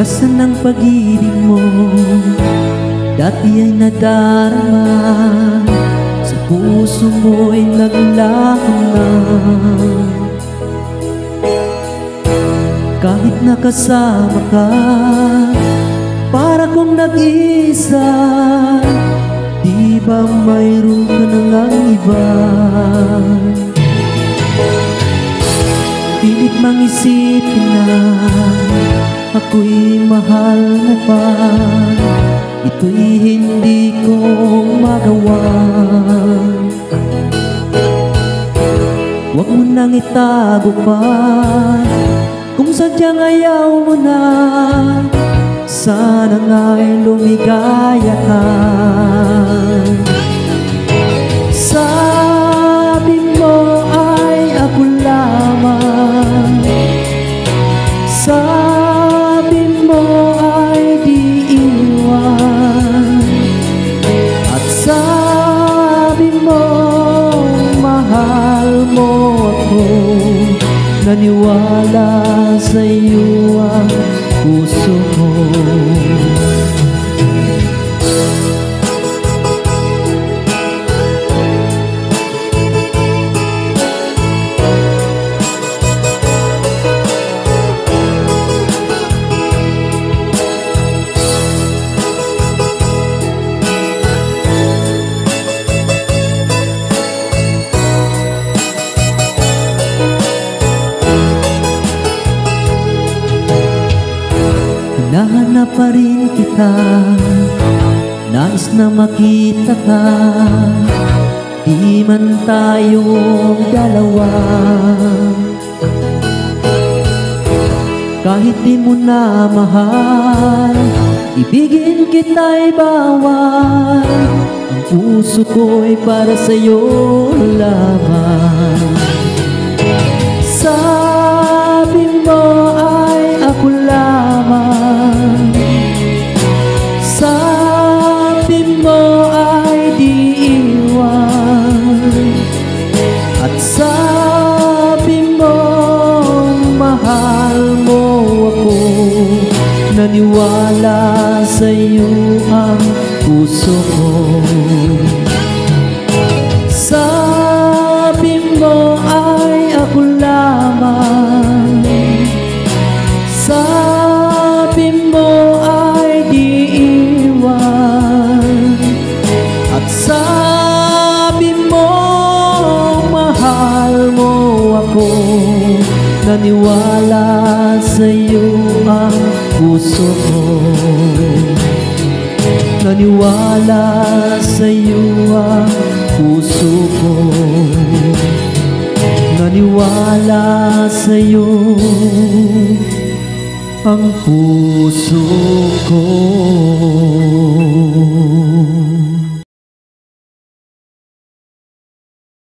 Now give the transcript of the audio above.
Nasaan ang pag-ibig mo? Dati ay nadarama, sa puso mo'y naglaho na. Kahit nakasama ka, para kong nag-isa. Di ba mayroon ka nang iba? Pilit mang isipin na ako'y mahal mo pa. Ito'y hindi ko magawa. Huwag mo nang itago pa, kung sadyang ayaw mo na. Sana nga'y lumigaya ka. Sabi mo ay ako lamang, sabi mo ay di iwan, at sabi mo mahal mo ako. Naniwala sa iyo ang puso ko. Hinahanap pa rin kita, nais na makita ka. Di man tayong dalawa, kahit di mo na mahal, ibigin kita'y bawal. Ang puso ko'y para sa'yo lamang. Sabi mo ay ako lamang, sabi mo ay di iwan, at sabi mo mahal mo ako. Naniwala sa iyo ang puso ko. Sabi mo ay ako lamang, sabi mo ay di iwan, at sabi mo mahal mo ako. Naniwala sa iyo ang puso ko. Naniwala sa iyo ang puso ko. Naniwala sa iyo ang puso ko.